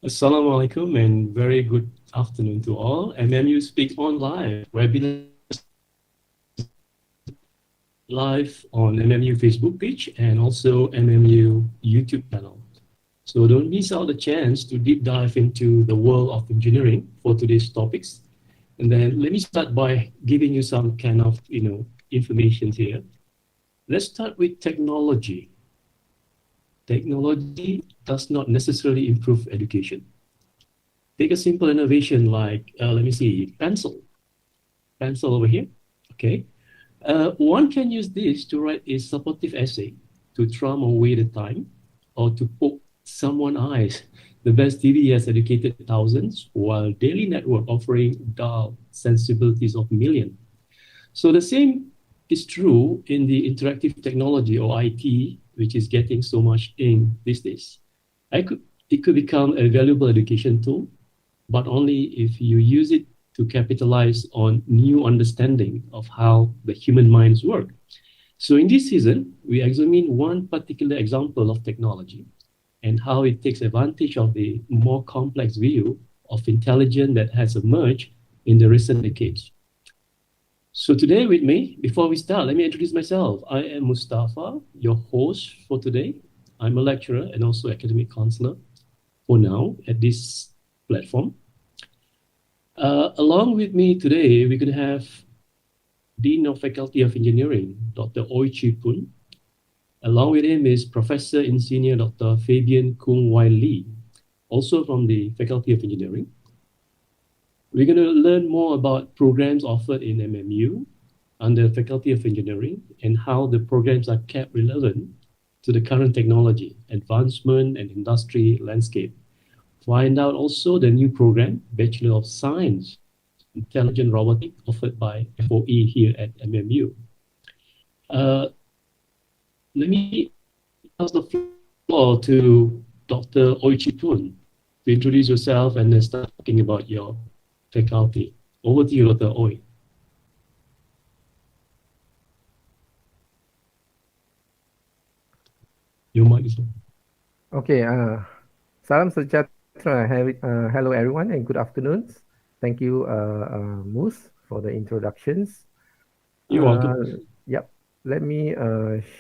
Assalamu alaikum and very good afternoon to all. MMU Speak On Live webinar live on MMU Facebook page and also MMU YouTube channel. So don't miss out the chance to deep dive into the world of engineering for today's topics. And then let me start by giving you some kind of information here. Let's start with technology. Technology does not necessarily improve education. Take a simple innovation like, let me see, pencil over here. Okay. One can use this to write a supportive essay, to trum away the time, or to poke someone's eyes. The best TV has educated thousands, while daily network offering dull sensibilities of millions. So the same is true in the interactive technology or IT, which is getting so much in these days. It could become a valuable education tool, but only if you use it to capitalize on new understanding of how the human minds work. So in this season, we examine one particular example of technology and how it takes advantage of the more complex view of intelligence that has emerged in the recent decades. So today with me, before we start, let me introduce myself. I am Mustafa, your host for today. I'm a lecturer and also academic counselor for now at this platform. Along with me today, we're going to have Dean of Faculty of Engineering, Dr. Oi Chi Pun. Along with him is Professor Insigne Dr. Fabian Kung Wai Lee, also from the Faculty of Engineering. We're going to learn more about programs offered in MMU under Faculty of Engineering and how the programs are kept relevant to the current technology, advancement, and industry landscape. Find out also the new program, Bachelor of Science, Intelligent Robotics, offered by FOE here at MMU. Let me pass the floor to Dr. Oi Chi Pun to introduce yourself and then start talking about your faculty. Over to you, Dr. Oi. Your mic is on. Okay, salam sejahtera. Hello, everyone, and good afternoon. Thank you, Moose, for the introductions. You're welcome. Yep, let me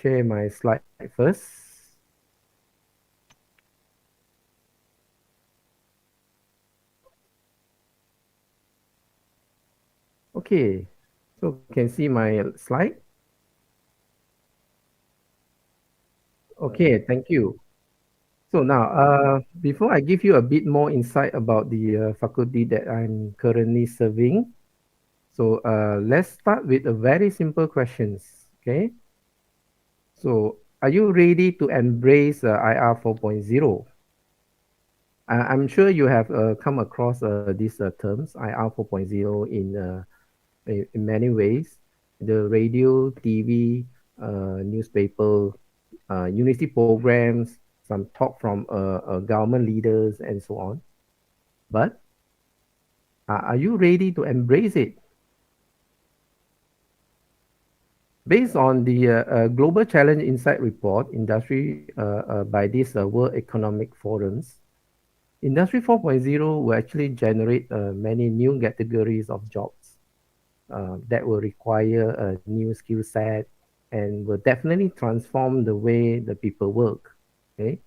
share my slide first. Okay, so can see my slide. Okay, thank you. So now, before I give you a bit more insight about the faculty that I'm currently serving, so let's start with a very simple questions. Okay, so are you ready to embrace IR 4.0? I'm sure you have come across these terms, IR 4.0, in many ways. The radio, TV, newspaper, university programs, some talk from government leaders, and so on. But are you ready to embrace it? Based on the Global Challenge Insight Report, industry by this World Economic Forums, Industry 4.0 will actually generate many new categories of jobs that will require a new skill set and will definitely transform the way the people work. Okay,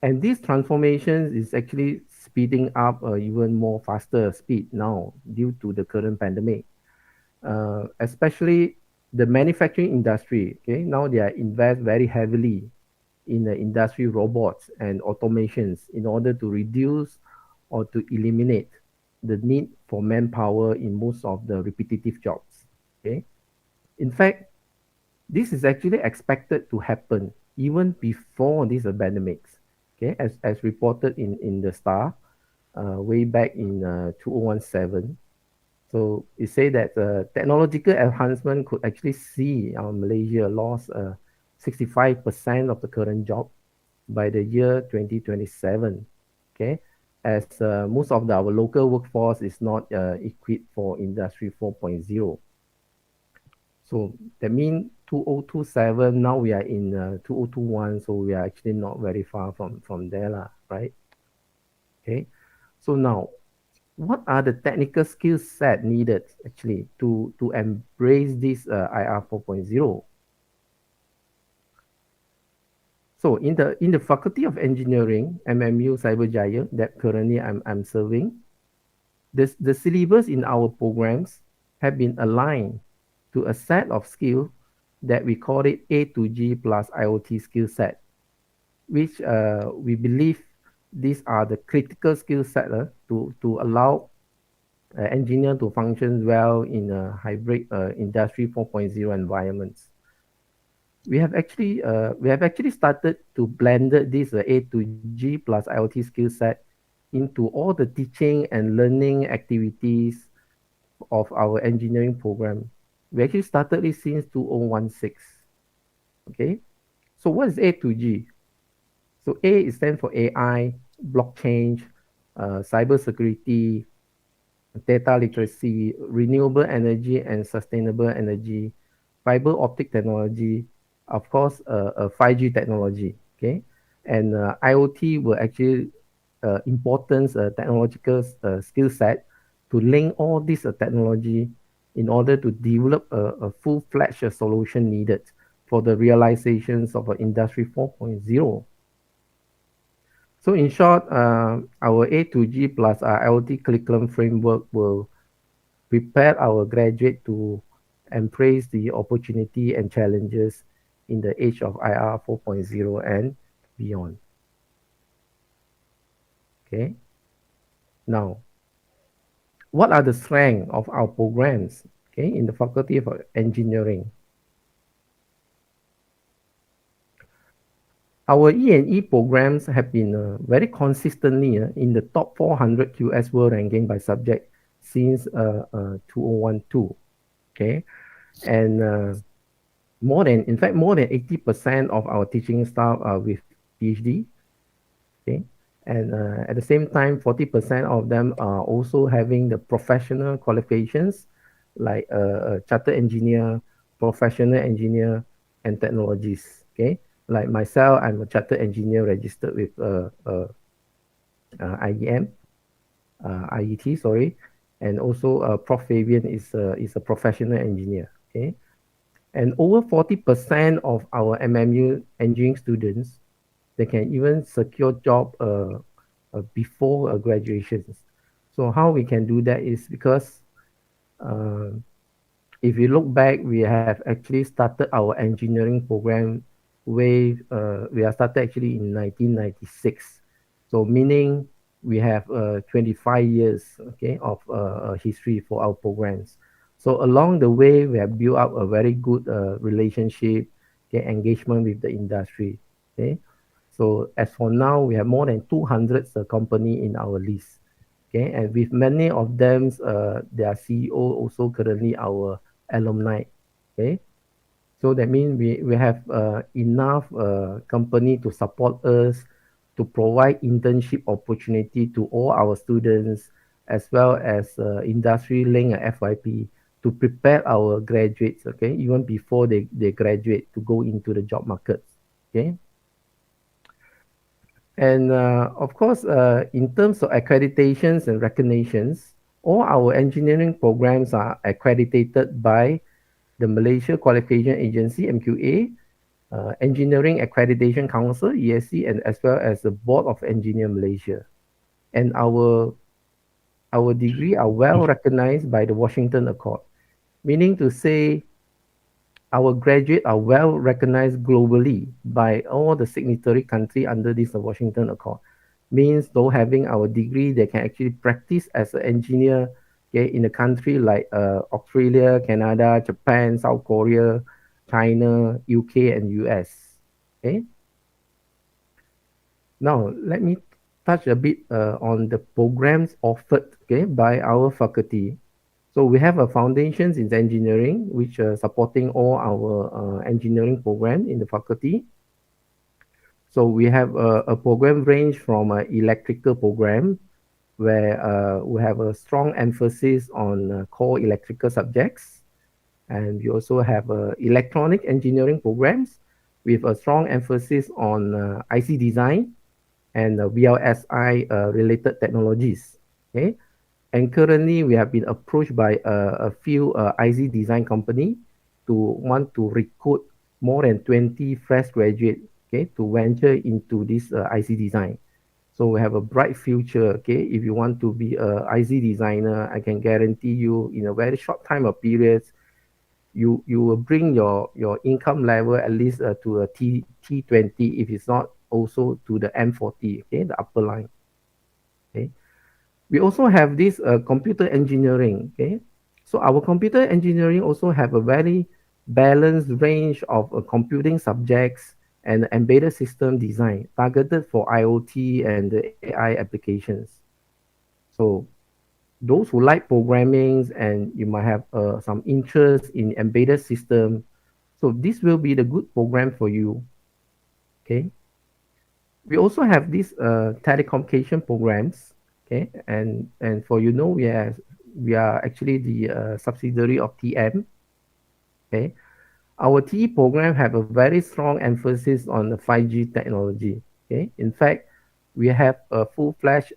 and these transformations is actually speeding up even more faster speed now due to the current pandemic, especially the manufacturing industry. Okay, now they are invest very heavily in the industry robots and automations in order to reduce or to eliminate the need for manpower in most of the repetitive jobs. Okay. In fact, this is actually expected to happen even before these pandemics. Okay, as reported in the Star way back in 2017. So it say that technological enhancement could actually see Malaysia lost 65% of the current job by the year 2027. Okay, as most of our local workforce is not equipped for Industry 4.0. So that means 2027, now we are in 2021, so we are actually not very far from there, lah, right? Okay. So now, what are the technical skill set needed actually to embrace this IR 4.0? So in the Faculty of Engineering, MMU Cyberjaya, that currently I'm serving, the syllabus in our programs have been aligned to a set of skills that we call it A to G plus IoT skill set, which we believe these are the critical skill set to allow engineer to function well in a hybrid industry 4.0 environments. We have actually started to blend this A to G plus IoT skill set into all the teaching and learning activities of our engineering program. We actually started this since 2016. Okay, so what is A to G? So A is stand for AI, blockchain, cybersecurity, data literacy, renewable energy and sustainable energy, fiber optic technology, of course, 5G technology. Okay, and IoT will actually important technological skill set to link all this technology in order to develop a full-fledged solution needed for the realizations of Industry 4.0. So in short, our A to G plus our IoT curriculum framework will prepare our graduate to embrace the opportunity and challenges in the age of IR 4.0 and beyond. Okay. Now, what are the strengths of our programs? Okay, in the Faculty of Engineering, our E&E programs have been very consistently in the top 400 QS world ranking by subject since 2012. Okay, and in fact, more than 80% of our teaching staff are with PhD. Okay, and at the same time, 40% of them are also having the professional qualifications like chartered engineer, professional engineer, and technologies. Okay, like myself, I'm a chartered engineer registered with IEM, IET, sorry, and also Prof Fabian is a professional engineer. Okay, and over 40% of our MMU engineering students, they can even secure job before graduations. So how we can do that is because uh, if you look back, we have actually started our engineering program we are started actually in 1996. So meaning we have 25 years, okay, of history for our programs. So along the way, we have built up a very good relationship, okay, engagement with the industry. Okay, so as for now, we have more than 200 company in our list. Okay, and with many of them, their CEO also currently our alumni. Okay, so that means we have enough company to support us to provide internship opportunity to all our students as well as industry link and FYP to prepare our graduates, okay, even before they graduate to go into the job market. Okay, and of course, in terms of accreditations and recognitions, all our engineering programs are accredited by the Malaysia Qualification Agency (MQA), Engineering Accreditation Council (ESC), and as well as the Board of Engineer Malaysia. And our degree are well recognized by the Washington Accord, meaning to say our graduates are well recognized globally by all the signatory countries under this Washington Accord. Means though having our degree, they can actually practice as an engineer, okay, in a country like Australia, Canada, Japan, South Korea, China, UK, and US. Okay. Now let me touch a bit on the programs offered, okay, by our faculty. So we have a foundations in engineering, which are supporting all our engineering program in the faculty. So we have a program range from an electrical program where we have a strong emphasis on core electrical subjects. And we also have electronic engineering programs with a strong emphasis on IC design and VLSI related technologies. Okay, and currently we have been approached by a few IC design company to want to recruit more than 20 fresh graduate, okay, to venture into this IC design. So we have a bright future. Okay, if you want to be a IC designer, I can guarantee you in a very short time of periods, you will bring your income level at least to a T20, if it's not also to the M40. Okay, the upper line. Okay, we also have this computer engineering. Okay, so our computer engineering also have a very balanced range of computing subjects and embedded system design targeted for IoT and the AI applications. So those who like programming and you might have some interest in embedded system, so this will be the good program for you. Okay, we also have these telecommunication programs. Okay, and for we are actually the subsidiary of TM. Okay, our TE program have a very strong emphasis on the 5G technology. Okay, in fact, we have a full-fledged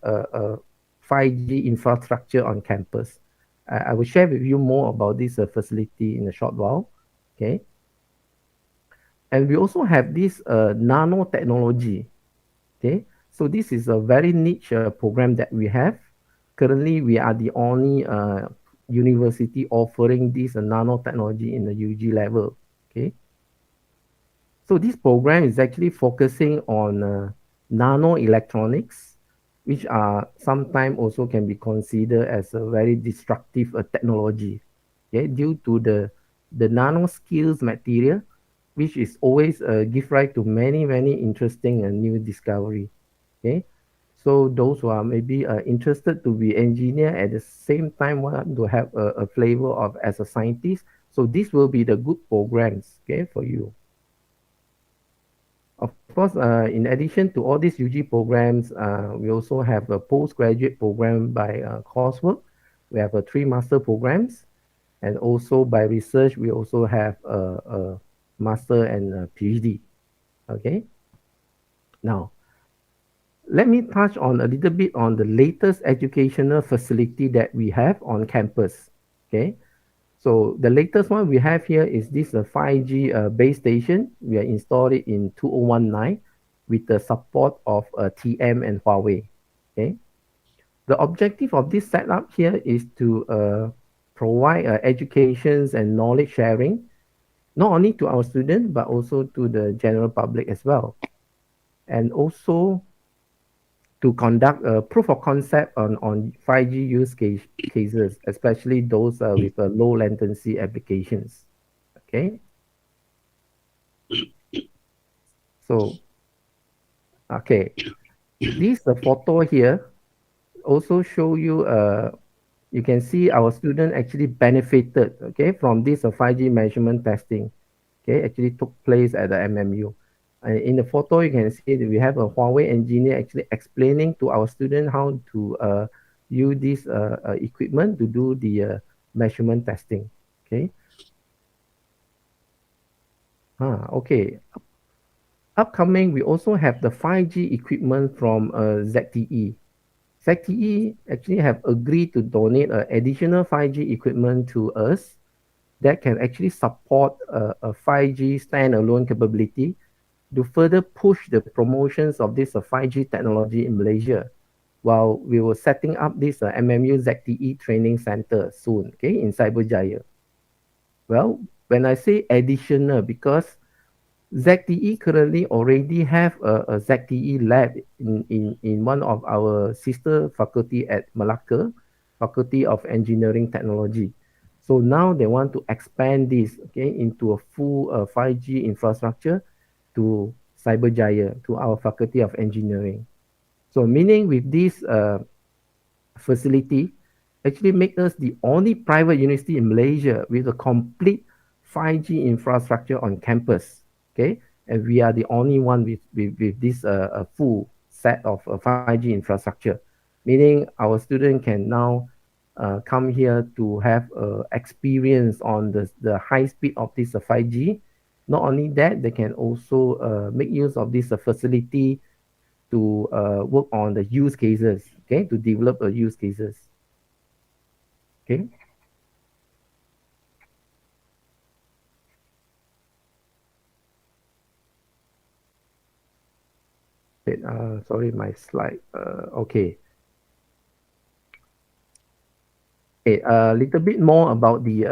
5G infrastructure on campus. I will share with you more about this facility in a short while. Okay, and we also have this nanotechnology. Okay, so this is a very niche program that we have. Currently, we are the only university offering this nanotechnology in the UG level. Okay, so this program is actually focusing on nano electronics, which are sometimes also can be considered as a very destructive technology. Okay, due to the nano skills material, which is always give rise to many interesting and new discovery. Okay, so those who are maybe interested to be engineer at the same time want to have a flavor of as a scientist, so this will be the good programs, okay, for you. Of course, in addition to all these UG programs, we also have a postgraduate program by coursework. We have three master programs, and also by research, we also have a master and a PhD. Okay. Now, let me touch on a little bit on the latest educational facility that we have on campus. Okay. So the latest one we have here is this 5G base station. We are installed it in 2019 with the support of TM and Huawei. Okay. The objective of this setup here is to provide educations and knowledge sharing, not only to our students, but also to the general public as well. And also to conduct a proof of concept on 5G cases, especially those with low latency applications. Okay. So, okay, this photo here also show you, you can see our student actually benefited, okay, from this 5G measurement testing. Okay, actually took place at the MMU. In the photo, you can see that we have a Huawei engineer actually explaining to our student how to use this equipment to do the measurement testing. Okay. Okay. Upcoming, we also have the 5G equipment from ZTE. ZTE actually have agreed to donate additional 5G equipment to us that can actually support a 5G standalone capability to further push the promotions of this 5G technology in Malaysia, while we were setting up this MMU ZTE training center soon, okay, in Cyberjaya. Well, when I say additional, because ZTE currently already have a ZTE lab in one of our sister faculty at Malacca, Faculty of Engineering Technology. So now they want to expand this, okay, into a full 5G infrastructure to Cyberjaya, to our Faculty of Engineering. So meaning with this facility, actually make us the only private university in Malaysia with a complete 5G infrastructure on campus. Okay, and we are the only one with this full set of 5G infrastructure, meaning our student can now come here to have experience on the high speed of this 5G. Not only that, they can also make use of this facility to work on the use cases, okay, to develop use cases, okay. Wait, sorry, my slide. Okay. Okay, a little bit more about the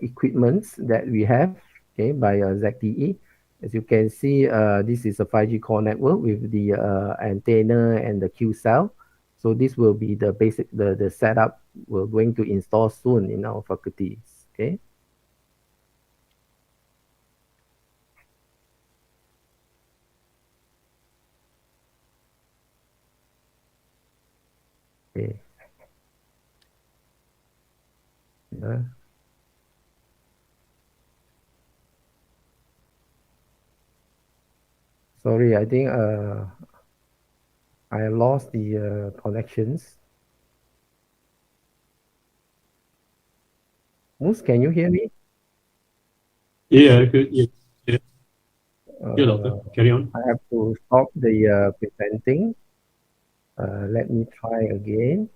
equipments that we have, okay, by ZTE. As you can see, this is a 5G core network with the antenna and the Q cell. So this will be the basic, the setup we're going to install soon in our faculties, okay? Okay. Uh, Sorry, I think I lost the connections. Moose, can you hear me? Yeah, good. Yeah, yeah, yeah, doctor. Uh, Carry on. I have to stop the presenting. Let me try again.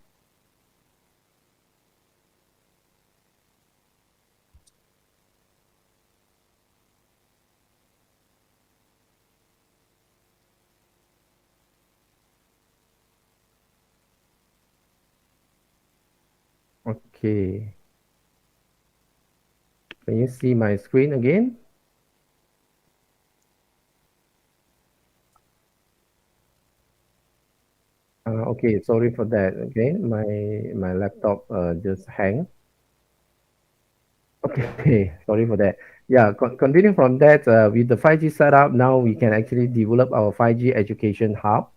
Okay. Can you see my screen again? Okay, sorry for that. Okay, my laptop just hang. Okay, sorry for that. Yeah, continuing from that, with the 5G setup, now we can actually develop our 5G education hub.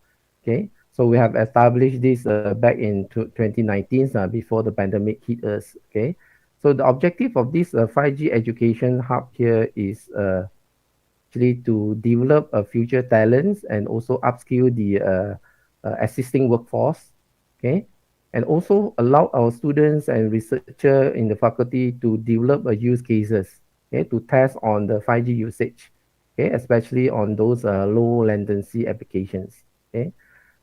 Okay, so we have established this back in 2019, before the pandemic hit us. Okay, so the objective of this 5G education hub here is actually to develop future talents and also upskill the existing workforce, okay, and also allow our students and researcher in the faculty to develop use cases, okay, to test on the 5G usage, okay, especially on those low latency applications, okay,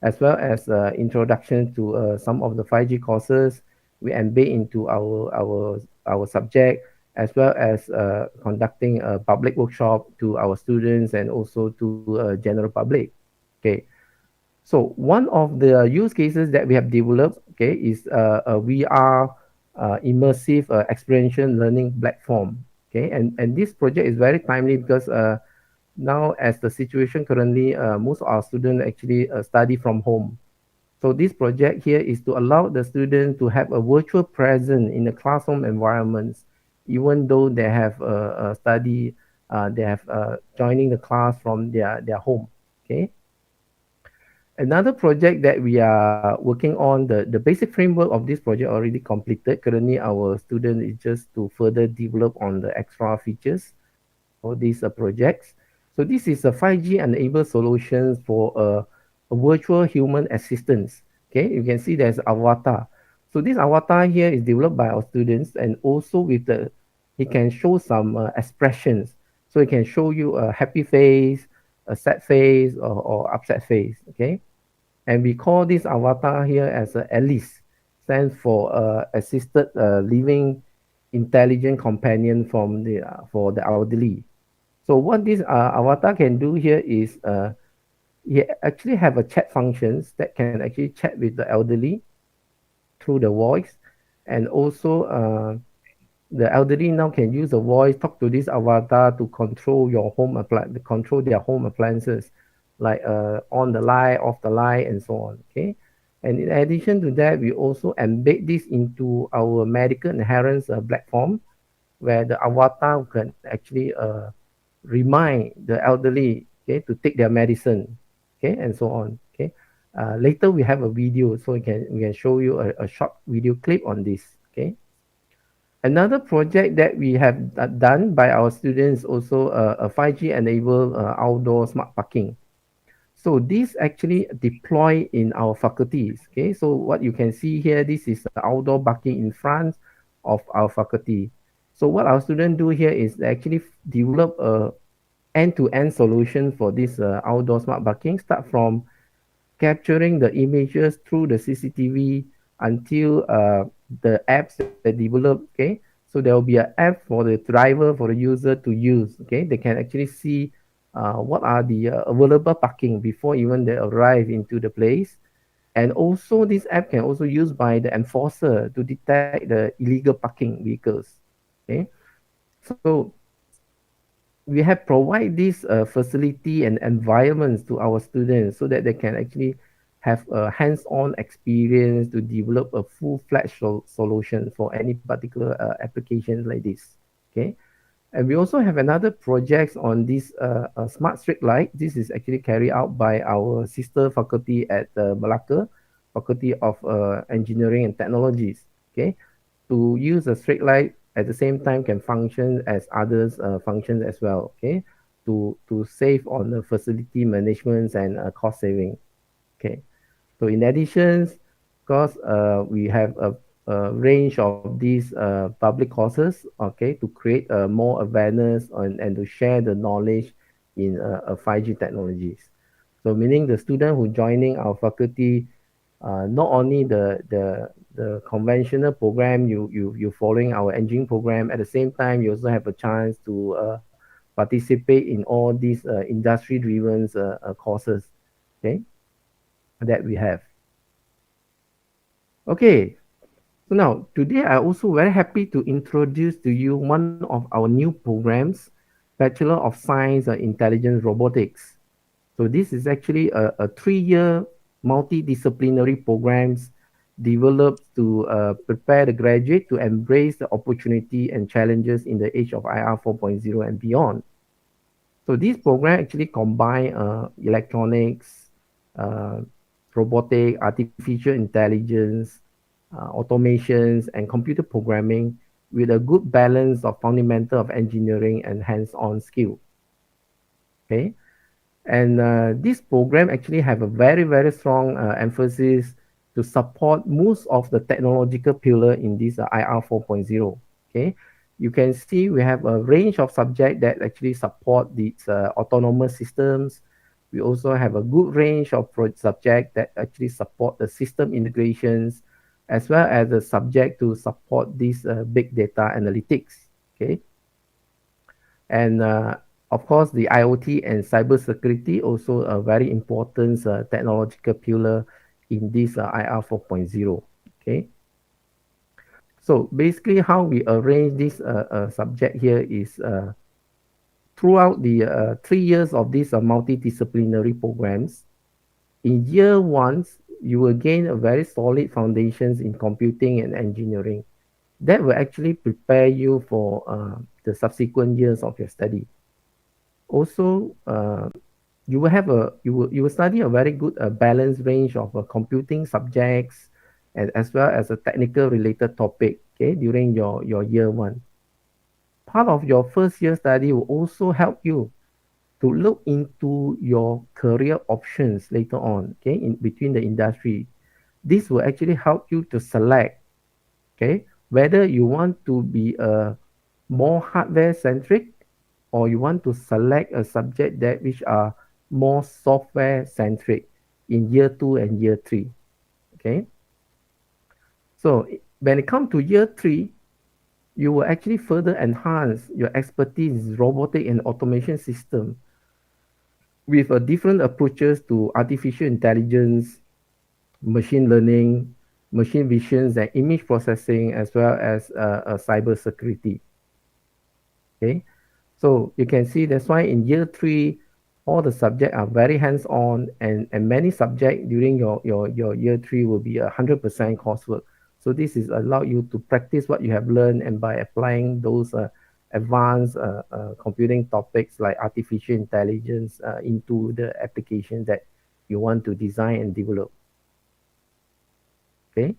as well as introduction to some of the 5G courses we embed into our subject, as well as conducting a public workshop to our students and also to general public. Okay, so one of the use cases that we have developed, okay, is a VR immersive experiential learning platform. Okay, and this project is very timely because now as the situation currently, most of our students actually study from home. So this project here is to allow the student to have a virtual presence in the classroom environments, even though they have study, they have joining the class from their home. Okay. Another project that we are working on, the basic framework of this project already completed. Currently, our student is just to further develop on the extra features for these projects. So this is a 5G enabled solutions for a virtual human assistance. Okay, you can see there's avatar. So this avatar here is developed by our students, and also with the, he can show some expressions. So he can show you a happy face, a sad face, or upset face. Okay, and we call this avatar here as a Alice, stands for assisted living intelligent companion from the for the elderly. So what this avatar can do here is he actually have a chat functions that can actually chat with the elderly through the voice, and also the elderly now can use the voice talk to this avatar to control your home appliance, control their home appliances, like on the light, off the light, and so on. Okay, and in addition to that, we also embed this into our medical adherence platform, where the avatar can actually remind the elderly, okay, to take their medicine, okay, and so on. Okay, later we have a video, so we can show you a short video clip on this. Okay, another project that we have done by our students also a 5G enabled outdoor smart parking. So this actually deploy in our faculties. Okay, so what you can see here, this is the outdoor parking in front of our faculty. So what our students do here is they actually develop a end-to-end solution for this outdoor smart parking. Start from capturing the images through the CCTV until the apps that develop. Okay, so there will be an app for the driver, for the user to use. Okay, they can actually see what are the available parking before even they arrive into the place. And also, this app can also used by the enforcer to detect the illegal parking vehicles. Okay, so we have provide this facility and environments to our students so that they can actually have a hands-on experience to develop a full-fledged solution for any particular applications like this. Okay, and we also have another projects on this smart street light. This is actually carried out by our sister faculty at Malacca, Faculty of Engineering and Technologies. Okay, to use a straight light at the same time can function as others functions as well. Okay, to save on the facility management and cost saving. Okay, so in addition, because we have a range of these public courses, okay, to create more awareness and to share the knowledge in 5G technologies. So meaning the student who joining our faculty, not only the conventional program, you following our engineering program, at the same time you also have a chance to participate in all these industry driven courses, okay, that we have. Okay, so now today I also very happy to introduce to you one of our new programs, Bachelor of Science in Intelligent Robotics. So this is actually a 3-year multidisciplinary programs developed to prepare the graduate to embrace the opportunity and challenges in the age of IR 4.0 and beyond. So this program actually combine electronics, uh, robotic, artificial intelligence, automations, and computer programming with a good balance of fundamental of engineering and hands-on skill. Okay, and this program actually have a very strong emphasis to support most of the technological pillar in this IR 4.0. Okay, you can see we have a range of subject that actually support these autonomous systems. We also have a good range of subject that actually support the system integrations, as well as the subject to support this big data analytics. Okay, and of course, the IoT and cybersecurity also a very important technological pillar in this IR 4.0. Okay, so basically, how we arrange this subject here is throughout the 3 years of these multidisciplinary programs. In year one, you will gain a very solid foundations in computing and engineering that will actually prepare you for the subsequent years of your study. Also, you will study a very good balanced range of computing subjects and as well as a technical related topic. Okay, during your year one, part of your first year study will also help you to look into your career options later on. Okay, in between the industry, this will actually help you to select, okay, whether you want to be a more hardware centric or you want to select a subject that which are more software centric in year 2 and year 3. Okay, so when it comes to year 3, you will actually further enhance your expertise in robotic and automation system with a different approaches to artificial intelligence, machine learning, machine visions, and image processing, as well as cyber security. Okay, so you can see that's why in year 3, all the subjects are very hands-on, and many subjects during your year 3 will be 100% coursework. So this is allow you to practice what you have learned, and by applying those advanced computing topics like artificial intelligence into the application that you want to design and develop. Okay.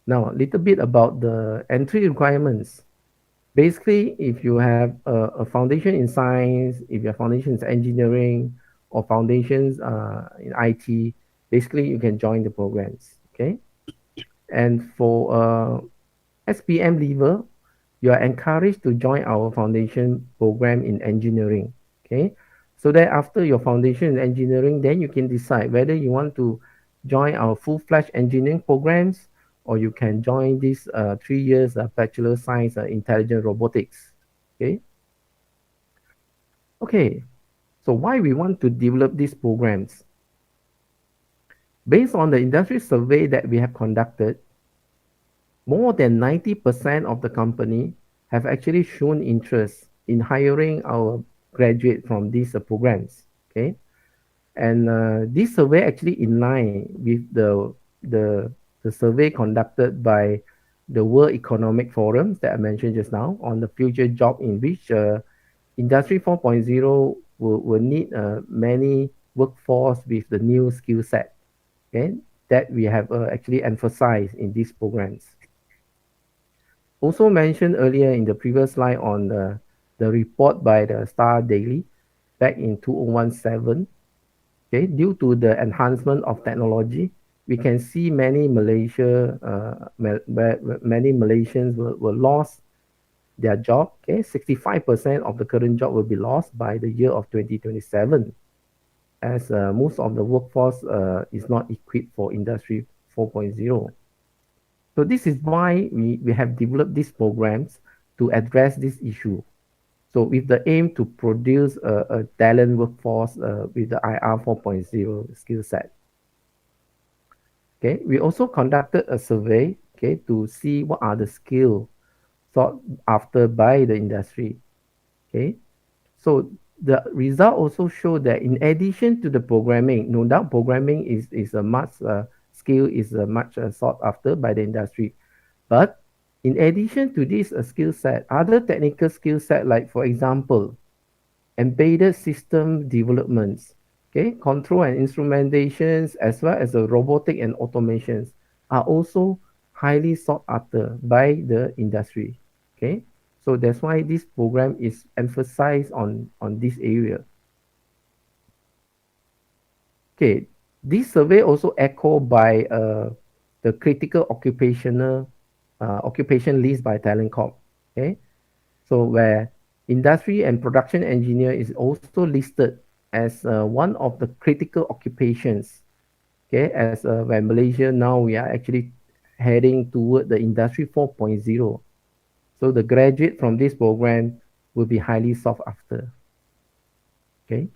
Now, a little bit about the entry requirements. Basically, if you have a foundation in science, if your foundation is engineering or foundations in IT, basically you can join the programs. Okay. And for SPM level, you are encouraged to join our foundation program in engineering. Okay. So that after your foundation in engineering, then you can decide whether you want to join our full-fledged engineering programs, or you can join this 3 years bachelor science intelligent robotics. Okay. Okay. So why we want to develop these programs? Based on the industry survey that we have conducted, more than 90% of the company have actually shown interest in hiring our graduate from these programs. Okay. And this survey actually in line with the the survey conducted by the World Economic Forums that I mentioned just now on the future job, in which Industry 4.0 will need many workforce with the new skill set, okay, that we have actually emphasized in these programs. Also mentioned earlier in the previous slide on the report by the Star Daily back in 2017. Okay, due to the enhancement of technology, we can see many many Malaysians will lost their job. Okay, 65% of the current job will be lost by the year of 2027, as most of the workforce is not equipped for Industry 4.0. So this is why we have developed these programs to address this issue. So with the aim to produce a talent workforce with the IR 4.0 skill set. Okay, we also conducted a survey, okay, to see what are the skills sought after by the industry. Okay, so the result also show that in addition to the programming, no doubt programming is a much skill is a much sought after by the industry. But in addition to this skill set, other technical skill set, like for example, embedded system developments, okay, control and instrumentations, as well as the robotic and automations are also highly sought after by the industry. Okay, so that's why this program is emphasized on this area. Okay, this survey also echoed by the critical occupational occupation list by Talent Corp. Okay, so where industry and production engineer is also listed as one of the critical occupations. Okay, as when Malaysia now we are actually heading toward the Industry 4.0. So the graduate from this program will be highly sought after. Okay.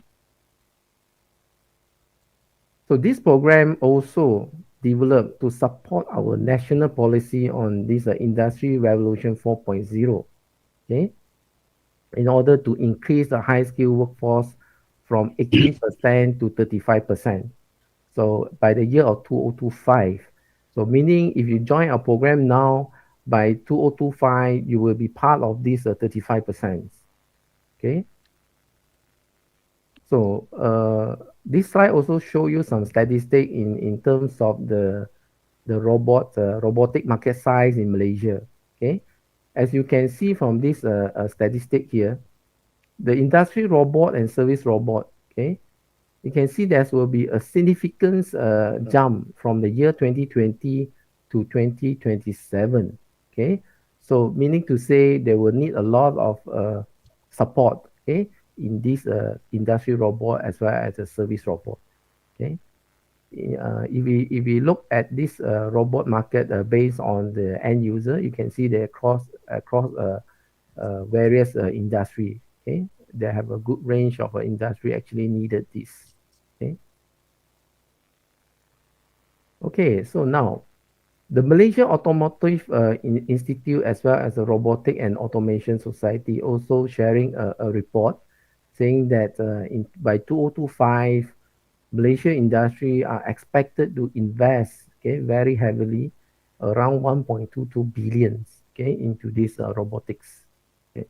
So this program also developed to support our national policy on this Industry Revolution 4.0. Okay, in order to increase the high skill workforce from 18% to 35%. So by the year of 2025. So meaning if you join our program now, by 2025, you will be part of this 35%. Okay. So this slide also show you some statistic in terms of the robotic market size in Malaysia. Okay. As you can see from this statistic here, the industry robot and service robot, okay, you can see there will be a significant jump from the year 2020 to 2027. Okay, so meaning to say they will need a lot of support, okay, in this industry robot as well as a service robot. Okay, if we look at this robot market based on the end user, you can see they across various industry. Okay, they have a good range of industry actually needed this. Okay. Okay, so now the Malaysia Automotive Institute as well as the Robotic and Automation Society also sharing a report saying that by 2025, Malaysia industry are expected to invest, okay, very heavily, around 1.22 billion, okay, into this robotics. Okay.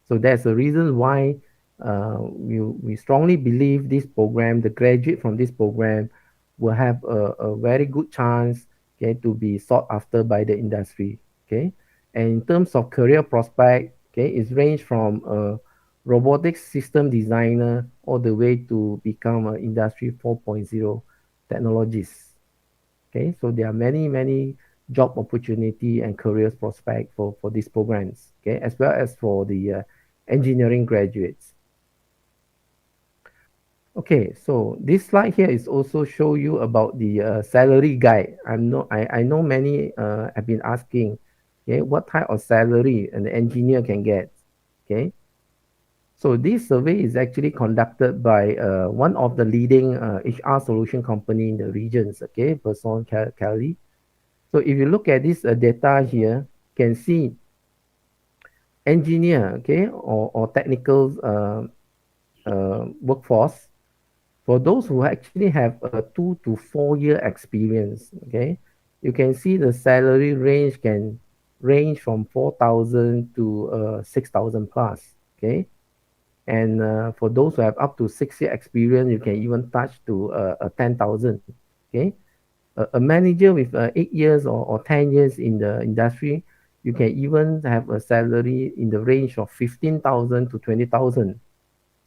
So that's the reason why we strongly believe this program, the graduate from this program, will have a very good chance, okay, to be sought after by the industry. Okay, and in terms of career prospect, okay, it's range from a robotics system designer all the way to become an industry 4.0 technologist. Okay, so there are many job opportunity and careers prospect for these programs. Okay, as well as for the engineering graduates. Okay, so this slide here is also show you about the salary guide. I know many have been asking, okay, what type of salary an engineer can get. Okay, so this survey is actually conducted by one of the leading HR solution company in the regions. Okay, Person Kelly. So if you look at this data here, you can see engineer, okay, or technical workforce. For those who actually have a 2 to 4 year experience, okay, you can see the salary range can range from 4,000 to 6,000 plus, okay. And for those who have up to 6 year experience, you can even touch to 10,000, okay. A manager with 8 years or 10 years in the industry, you can even have a salary in the range of 15,000 to 20,000.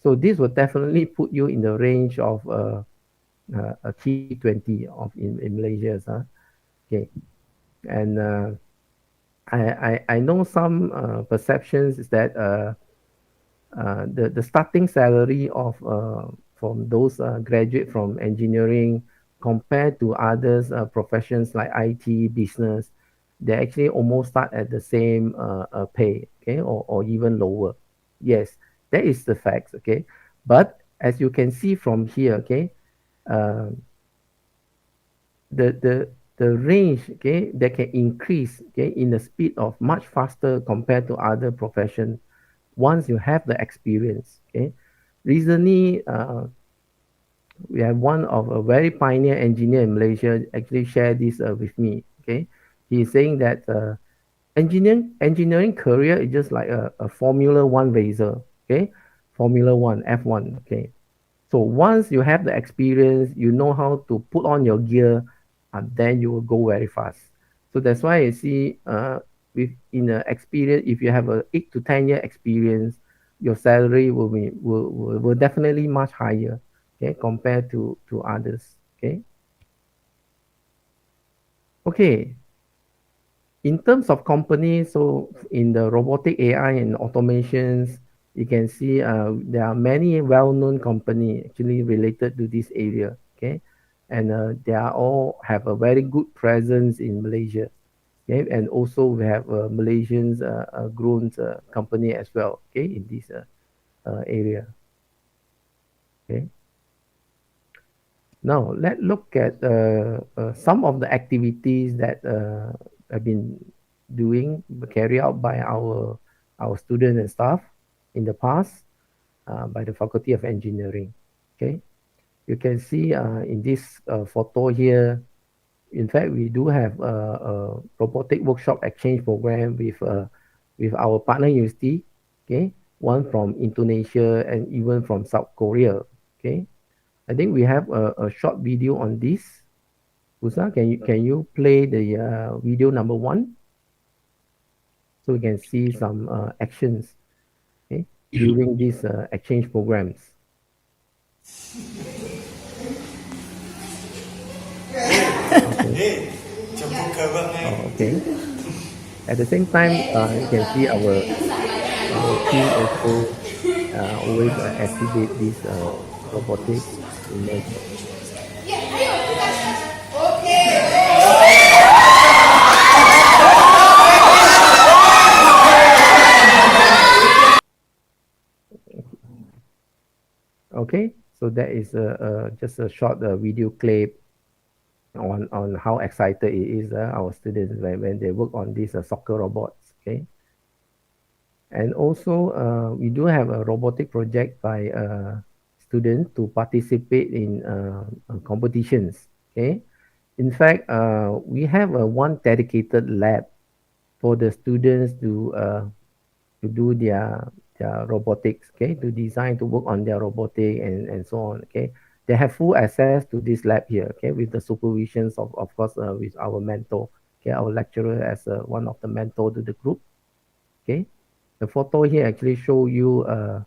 So this will definitely put you in the range of a T20 of in Malaysia, okay. And I know some perceptions is that the starting salary of from those graduate from engineering compared to others professions like IT business, they actually almost start at the same pay, okay, or even lower. Yes, that is the facts, okay. But as you can see from here, okay, uh, the range, okay, that can increase, okay, in the speed of much faster compared to other profession once you have the experience, okay. Recently we have one of a very pioneer engineer in Malaysia actually share this with me, okay. He's saying that engineering career is just like a Formula One racer, okay. Formula One, F1, okay. So once you have the experience, you know how to put on your gear, and then you will go very fast. So that's why you see, with in a experience, if you have a 8 to 10 year experience, your salary will definitely much higher, okay, compared to others. Okay. Okay. In terms of companies, so in the robotic AI and automations, you can see there are many well-known company actually related to this area. Okay, and they are all have a very good presence in Malaysia. Okay, and also we have Malaysians grown company as well. Okay, in this area. Okay. Now, let's look at some of the activities that have been doing, carried out by our students and staff in the past by the Faculty of Engineering. Okay, you can see in this photo here, in fact, we do have a robotic workshop exchange program with our partner university. Okay, one from Indonesia and even from South Korea. Okay, I think we have a short video on this. Usa, can you play the video number one so we can see some actions, okay, during these exchange programs. Okay. Okay. At the same time, you can see our team also always activate this robotics immersion. Okay, so that is just a short video clip on how excited it is our students when they work on these soccer robots. Okay, and also we do have a robotic project by students to participate in competitions. Okay, in fact, we have one dedicated lab for the students to do their robotics, okay, to design, to work on their robotic and so on, okay. They have full access to this lab here, okay, with the supervisions of course, with our mentor, okay, our lecturer as one of the mentor to the group, okay. The photo here actually show you uh,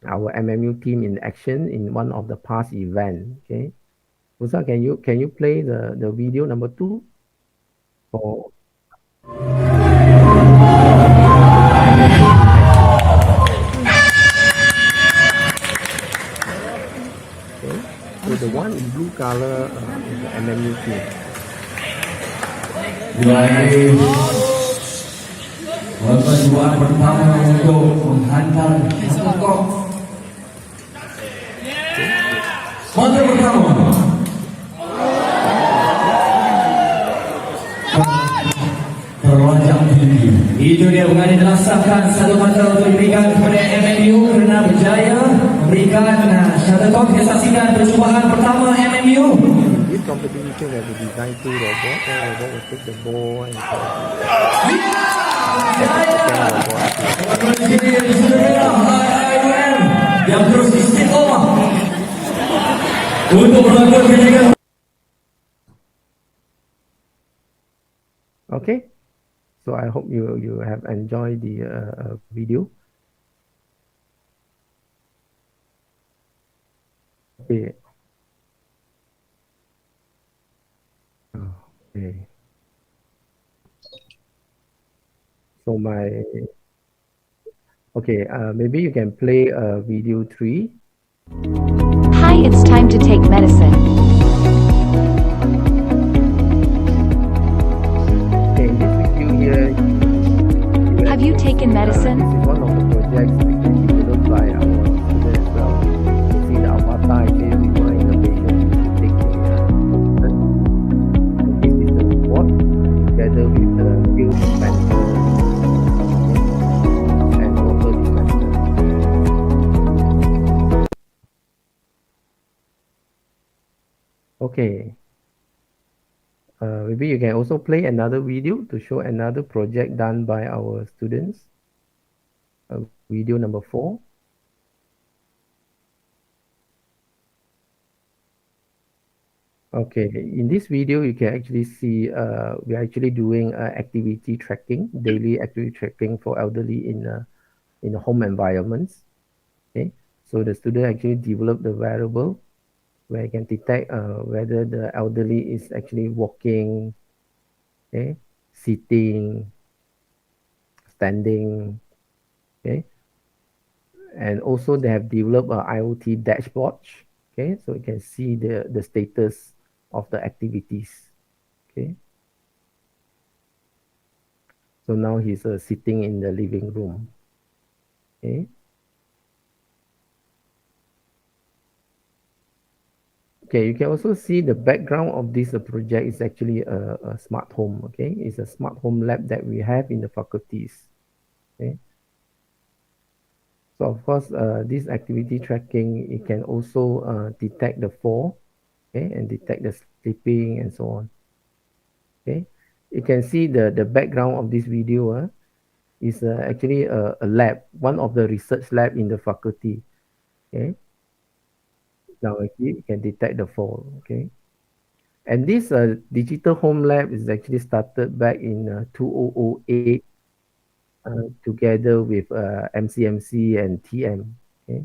our MMU team in action in one of the past event, okay. Musa, can you play the video number two for MMU in action? the one in blue color is the MMU team. Baik, perjuangan pertama untuk menghantar Sotokok. Sponsor pertama. Terlonjak tinggi. Itu dia mengenai dilaksanakan satu mata untuk diberikan kepada MMU kerana berjaya memberikan shuttlecock. Kita saksikan percubaan pertama MMU. This competition we have to design two robots. One robot will take the ball and yang terus istiqomah untuk melakukan penjagaan. Okay, so I hope you have enjoyed the video. Okay. Okay. So maybe you can play video 3. Hi, it's time to take medicine. Okay, in this video here, Have you taken medicine? This is one of the projects actually developed by our students as well. You see the avatar actually with more innovation to take the and this is the report together with the field dispenser and water dispenser. Okay. Maybe you can also play another video to show another project done by our students. Video number 4. Okay, in this video you can actually see we are actually doing activity tracking, daily activity tracking for elderly in home environments. Okay, so the student actually developed the wearable where you can detect whether the elderly is actually walking, okay, sitting, standing, okay, and also they have developed a IoT dashboard, okay, so you can see the status of the activities, okay. So now he's sitting in the living room, okay. Okay, you can also see the background of this project is actually a smart home, okay. It's a smart home lab that we have in the faculties, okay. So of course, this activity tracking, it can also detect the fall, okay, and detect the sleeping and so on, okay. You can see the background of this video is actually a lab, one of the research lab in the faculty, okay. Now you can detect the fall, okay. And this digital home lab is actually started back in 2008 together with MCMC and TM, okay,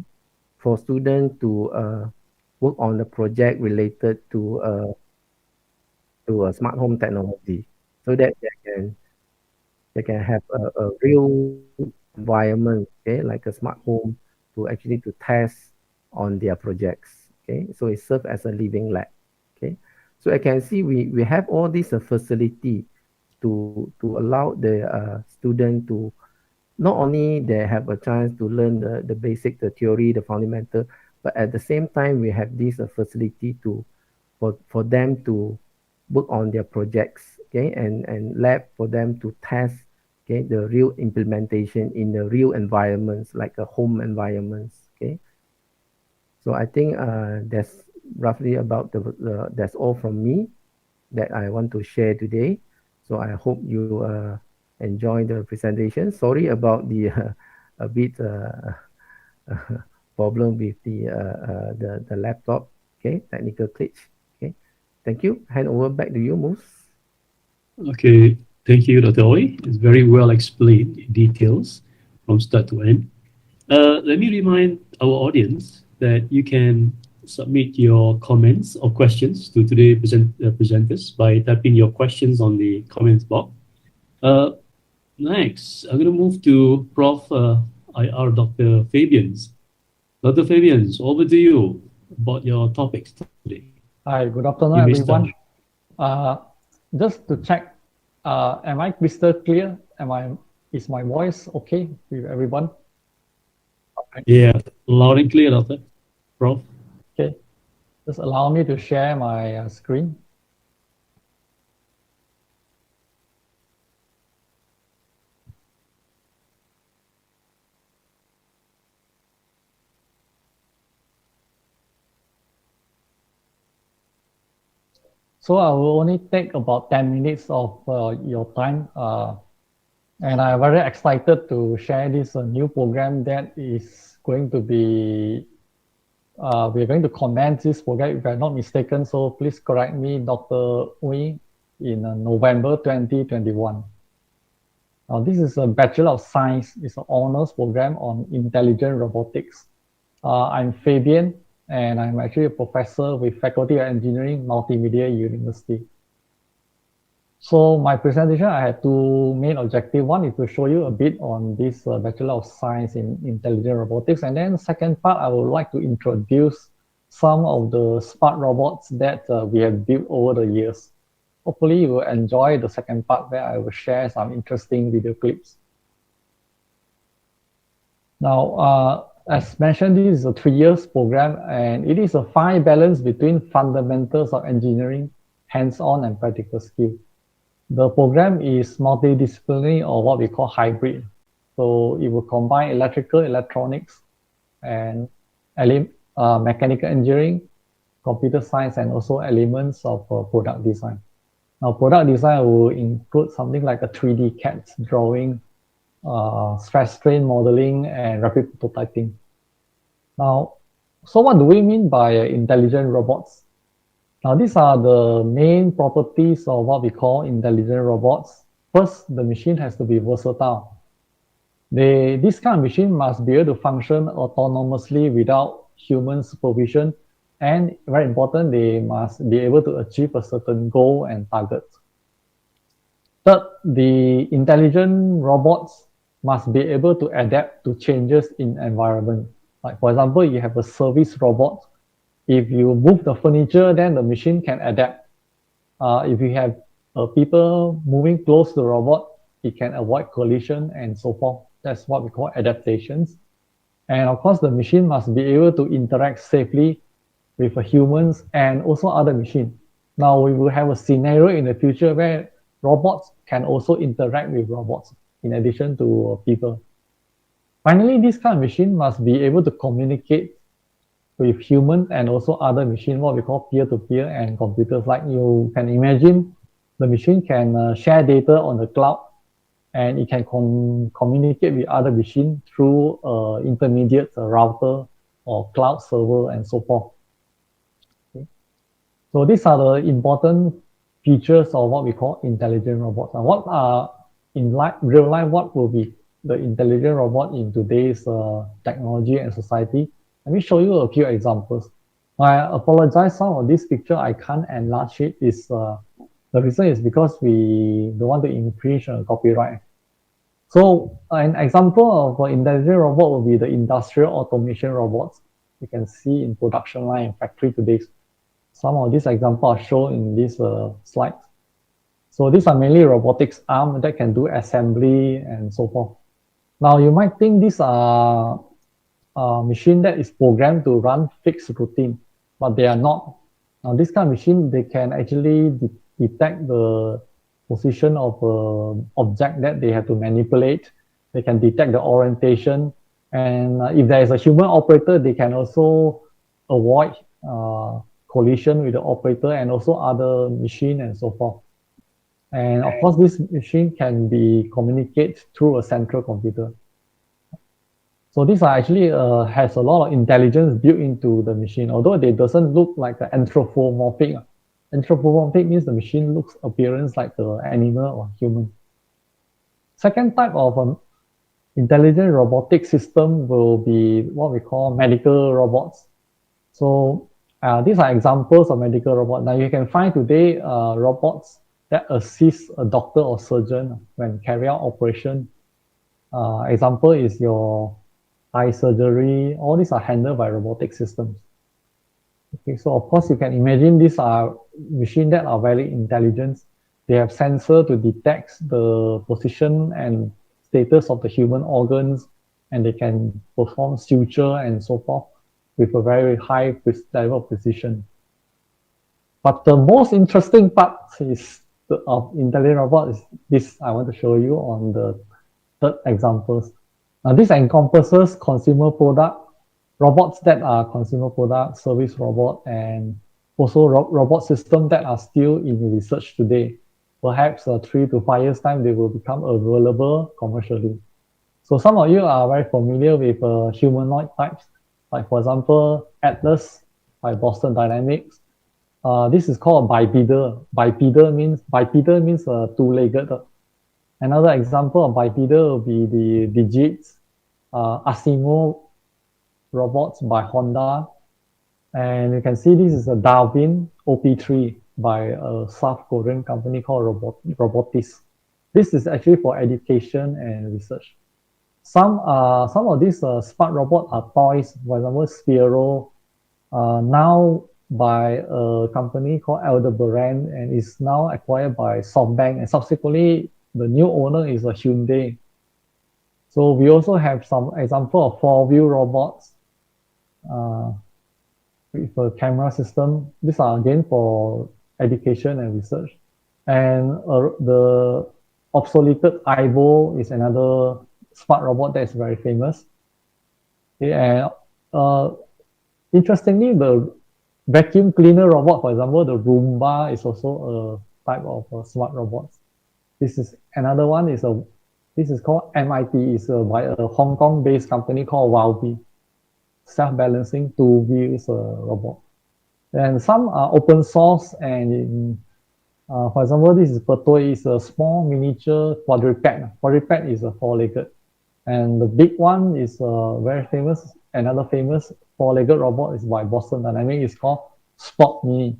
for students to work on a project related to smart home technology, so that they can have a real environment, okay, like a smart home to actually to test on their projects, okay. So it serves as a living lab, okay. So I can see we have all this facility to allow the student to not only they have a chance to learn the basic, the theory, the fundamental, but at the same time we have this facility to for them to work on their projects, okay, and lab for them to test, okay, the real implementation in the real environments like a home environments, okay. So I think that's roughly about that's all from me that I want to share today. So I hope you enjoy the presentation. Sorry about the a bit problem with the laptop, okay, technical glitch, okay. Thank you. Hand over back to you, Moose. Okay, thank you, Dr. Oi. It's very well explained in details from start to end. Let me remind our audience that you can submit your comments or questions to today's presenters by typing your questions on the comments box. Next, I'm going to move to Prof. IR Dr. Fabians. Dr. Fabians, over to you. about your topics today. Hi, good You afternoon, may start. everyone. Uh, just to check, am I crystal clear? Is my voice okay with everyone? Yeah, loud and clear, Doctor. Prof. Okay, just allow me to share my screen. So I will only take about 10 minutes of your time. And I'm very excited to share this new program that is going to be, we're going to commence this program if I'm not mistaken. So please correct me, Dr. Ui, in November 2021. Now, this is a Bachelor of Science. It's an honors program on intelligent robotics. I'm Fabian, and I'm actually a professor with Faculty of Engineering, Multimedia University. So my presentation, I had two main objectives. One is to show you a bit on this Bachelor of Science in Intelligent Robotics. And then second part, I would like to introduce some of the smart robots that we have built over the years. Hopefully you will enjoy the second part where I will share some interesting video clips. Now, as mentioned, this is a 3 years program, and it is a fine balance between fundamentals of engineering, hands-on and practical skill. The program is multidisciplinary, or what we call hybrid. So it will combine electrical, electronics, and mechanical engineering, computer science, and also elements of product design. Now, product design will include something like a 3D CAD drawing, stress strain modeling, and rapid prototyping. Now, so what do we mean by intelligent robots? Now, these are the main properties of what we call intelligent robots. First, the machine has to be versatile. This kind of machine must be able to function autonomously without human supervision. And very important, they must be able to achieve a certain goal and target. Third, the intelligent robots must be able to adapt to changes in environment. Like for example, you have a service robot. If you move the furniture, then the machine can adapt. If you have people moving close to the robot, it can avoid collision and so forth. That's what we call adaptations. And of course, the machine must be able to interact safely with humans and also other machines. Now we will have a scenario in the future where robots can also interact with robots in addition to people. Finally, this kind of machine must be able to communicate with humans and also other machines, what we call peer-to-peer and computers. Like you can imagine, the machine can share data on the cloud, and it can communicate with other machines through intermediate router or cloud server and so forth. Okay. So these are the important features of what we call intelligent robots. And what are in real life, what will be the intelligent robot in today's technology and society? Let me show you a few examples. I apologize, some of this picture I can't enlarge it. The reason is because we don't want to infringe copyright. So an example of an intelligent robot will be the industrial automation robots you can see in production line in factory today. Some of these examples are shown in this slide. So these are mainly robotics arm that can do assembly and so forth. Now you might think these are machine that is programmed to run fixed routine, but they are not. Now this kind of machine, they can actually detect the position of object that they have to manipulate. They can detect the orientation, and if there is a human operator, they can also avoid collision with the operator and also other machine and so forth. And of course, this machine can be communicated through a central computer. So these are actually has a lot of intelligence built into the machine, although they doesn't look like an anthropomorphic. Anthropomorphic means the machine looks appearance like an animal or human. Second type of intelligent robotic system will be what we call medical robots. So these are examples of medical robots. Now you can find today robots that assist a doctor or surgeon when carry out operation. Example is your eye surgery. All these are handled by robotic systems. Okay, so of course you can imagine these are machines that are very intelligent. They have sensor to detect the position and status of the human organs, and they can perform suture and so forth with a very high level of precision. But the most interesting part is of intelligent robot is this I want to show you on the third examples. Now this encompasses consumer product, robots that are consumer product, service robot, and also robot systems that are still in research today. Perhaps 3 to 5 years time, they will become available commercially. So some of you are very familiar with humanoid types, like for example, Atlas by Boston Dynamics. This is called bipedal. Bipedal means two-legged. Another example of bipedal will be the Digits, Asimo robots by Honda. And you can see this is a Darwin OP3 by a South Korean company called Robotis. This is actually for education and research. Some of these smart robots are toys. For example, Sphero, now by a company called Aldebaran, and is now acquired by SoftBank, and subsequently the new owner is a Hyundai. So we also have some example of four-wheel robots with a camera system. These are again for education and research. And the obsoleted Ivo is another smart robot that is very famous. Okay, and interestingly, the vacuum cleaner robot, for example, the Roomba is also a type of smart robot. This is another one. This is called MIT. It's by a Hong Kong-based company called Wowbee. Self-balancing two-wheels robot. And some are open source, and for example, this is Pertoy. Is a small miniature quadruped. Quadruped is a four-legged. And the big one is very famous. Another famous four-legged robot is by Boston Dynamics. It's called Spot Mini.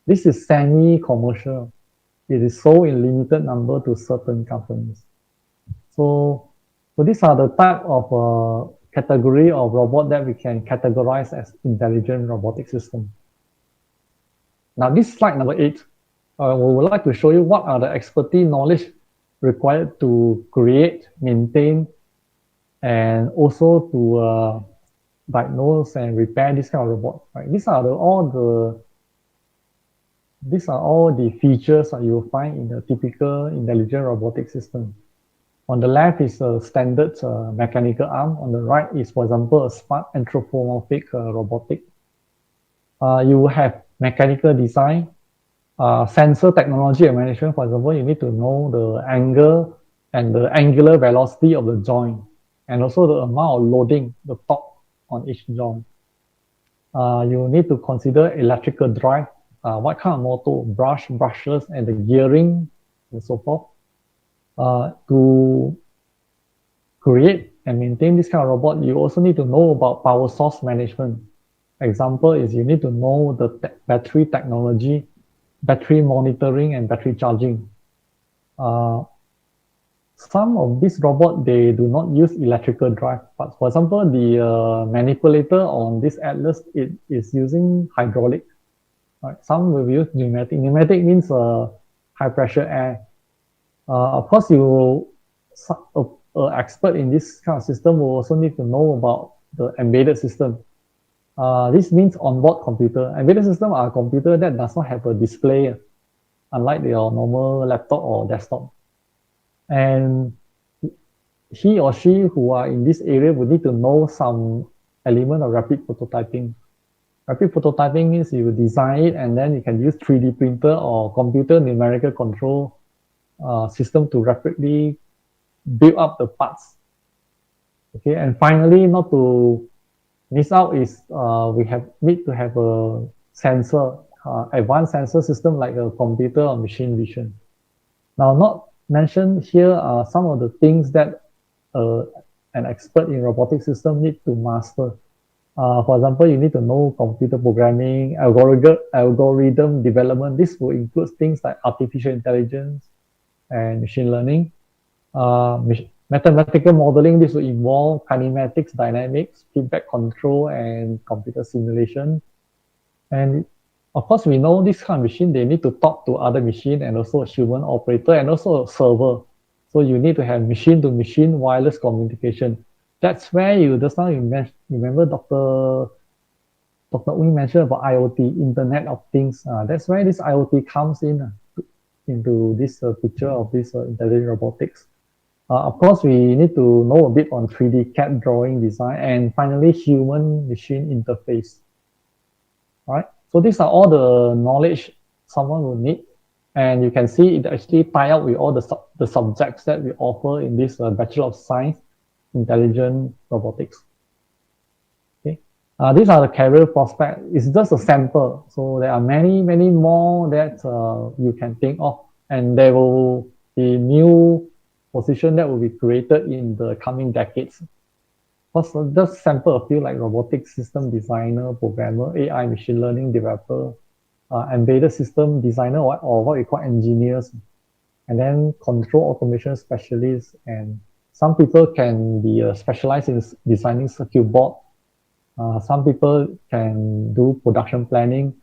This is semi-commercial. It is sold in limited number to certain companies. So these are the type of category of robot that we can categorize as intelligent robotic system. Now this slide number 8, we would like to show you what are the expertise knowledge required to create, maintain, and also to diagnose and repair this kind of robot. Right? These are all the features that you will find in a typical intelligent robotic system. On the left is a standard mechanical arm. On the right is, for example, a smart anthropomorphic robotic. You will have mechanical design, sensor technology and management. For example, you need to know the angle and the angular velocity of the joint, and also the amount of loading, the torque on each joint. You need to consider electrical drive, what kind of motor, brushes, and the gearing, and so forth. To create and maintain this kind of robot, you also need to know about power source management. Example is you need to know the battery technology, battery monitoring, and battery charging. Some of these robots, they do not use electrical drive, but for example, the manipulator on this Atlas, it is using hydraulic. Right? Some will use pneumatic. Pneumatic means high pressure air. Of course, an expert in this kind of system will also need to know about the embedded system. This means onboard computer. Embedded system are a computer that does not have a display, unlike your normal laptop or desktop. And he or she who are in this area would need to know some element of rapid prototyping. Rapid prototyping means you design it and then you can use 3D printer or computer numerical control system to rapidly build up the parts. Okay, and finally, not to miss out is we need to have a sensor, advanced sensor system like a computer or machine vision. Now, not mentioned here are some of the things that an expert in robotic system need to master. For example, you need to know computer programming, algorithm development. This will include things like artificial intelligence and machine learning. Mathematical modeling, this will involve kinematics, dynamics, feedback control, and computer simulation. And of course, we know this kind of machine, they need to talk to other machine and also a human operator and also a server. So you need to have machine-to-machine wireless communication. That's where you just now you remember Dr. Ung mentioned about IoT, Internet of Things. That's where this IoT comes in into this picture of this intelligent robotics. Of course, we need to know a bit on 3D CAD drawing design and finally human-machine interface. All right. So these are all the knowledge someone will need. And you can see it actually tie up with all the subjects that we offer in this Bachelor of Science, Intelligent Robotics. Okay. These are the career prospects. It's just a sample. So there are many, many more that you can think of. And there will be new position that will be created in the coming decades. First, just sample a few like robotics system designer, programmer, AI machine learning developer, embedded system designer, or what we call engineers, and then control automation specialists. And some people can be specialized in designing circuit board. Some people can do production planning.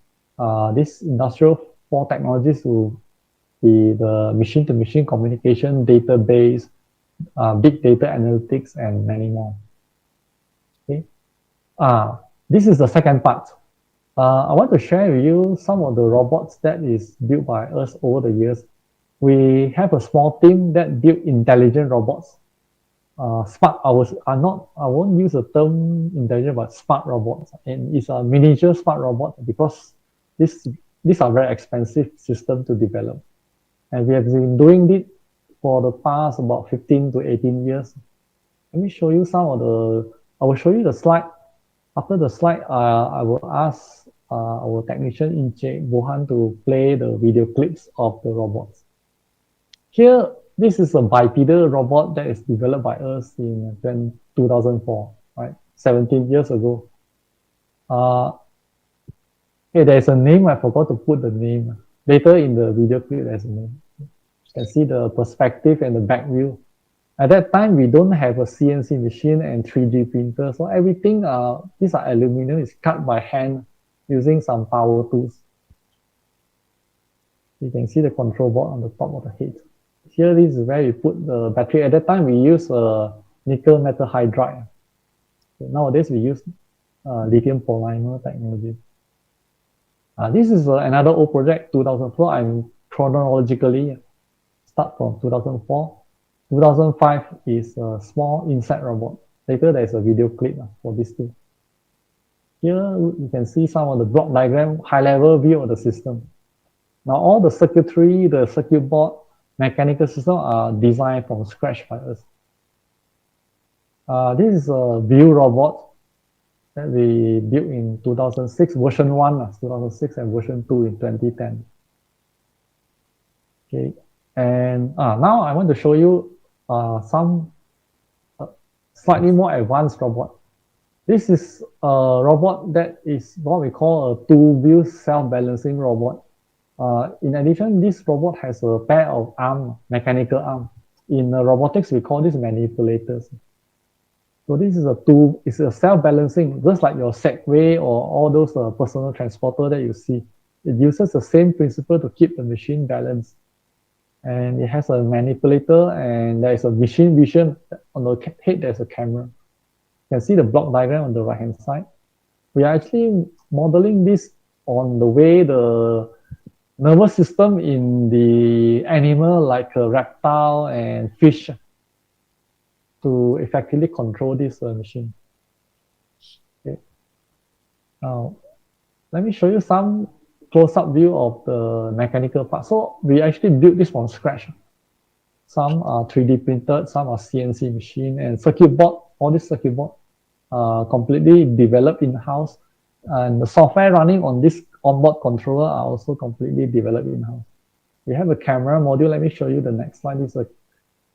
This industrial 4 technologies will be the machine-to-machine communication, database, big data analytics, and many more. Okay. This is the second part. I want to share with you some of the robots that is built by us over the years. We have a small team that built intelligent robots. Smart, I won't use the term intelligent, but smart robots. And it's a miniature smart robot because these are very expensive systems to develop. And we have been doing it for the past about 15 to 18 years. Let me show you I will show you the slide. After the slide, I will ask our technician Inche Bohan to play the video clips of the robots. Here, this is a bipedal robot that is developed by us in 2004, right? 17 years ago. Okay, there's a name, I forgot to put the name. Later in the video clip, there's a name. You can see the perspective and the back view. At that time, we don't have a CNC machine and 3D printer. So everything, these are aluminum, is cut by hand using some power tools. You can see the control board on the top of the head. Here is where we put the battery. At that time, we use nickel metal hydride. So nowadays, we use lithium polymer technology. This is another old project, 2004. I'm chronologically start from 2004. 2005 is a small insect robot. Later, there's a video clip for this too. Here, you can see some of the block diagram, high-level view of the system. Now, all the circuitry, the circuit board, mechanical system are designed from scratch by us. This is a view robot that we built in 2006, version 1, 2006, and version 2 in 2010. Okay, and now I want to show you some slightly more advanced robot. This is a robot that is what we call a two-wheel self-balancing robot. In addition, this robot has a pair of arms, mechanical arms. In robotics, we call this manipulators. So this is it's a self-balancing, just like your Segway or all those personal transporter that you see. It uses the same principle to keep the machine balanced. And it has a manipulator, and there is a machine vision. On the head, there's a camera. You can see the block diagram on the right-hand side. We are actually modeling this on the way the nervous system in the animal, like a reptile and fish, to effectively control this machine. Okay. Now, let me show you some close-up view of the mechanical part. So we actually built this from scratch. Some are 3D printed, some are CNC machine, and circuit board, all this circuit board completely developed in-house. And the software running on this onboard controller are also completely developed in-house. We have a camera module. Let me show you the next slide. This is a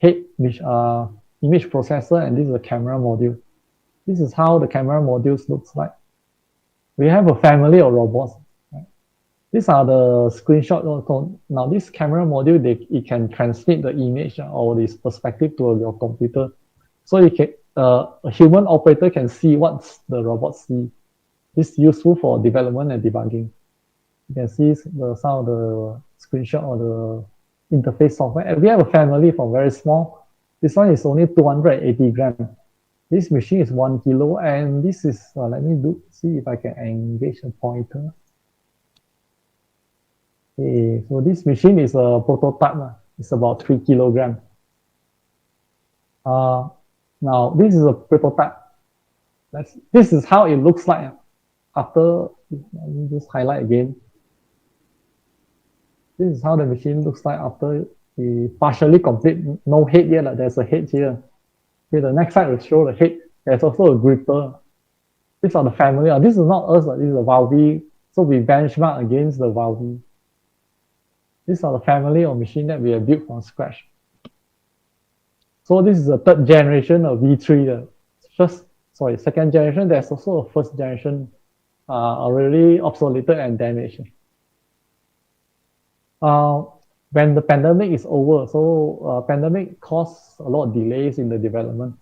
head image processor, and this is a camera module. This is how the camera modules looks like. We have a family of robots. Right? These are the screenshots. Now this camera module, it can transmit the image or this perspective to your computer. So you can, a human operator can see what the robot see. This is useful for development and debugging. You can see some of the screenshot or the interface software. And we have a family from very small. This one is only 280 grams. This machine is 1 kilo, and this is, let me see if I can engage a pointer. Okay, so this machine is a prototype. It's about 3 kilograms. Now, this is a prototype. This is how it looks like after, let me just highlight again. This is how the machine looks like after we partially complete. No head yet, there's a head here. Okay, the next slide will show the head. There's also a gripper. These are the family. This is not us, this is the Valve. So we benchmark against the Valve. These are the family of machine that we have built from scratch. So this is the third generation of V3. Second generation. There's also a first generation already obsoleted and damaged. When the pandemic is over, so pandemic caused a lot of delays in the development.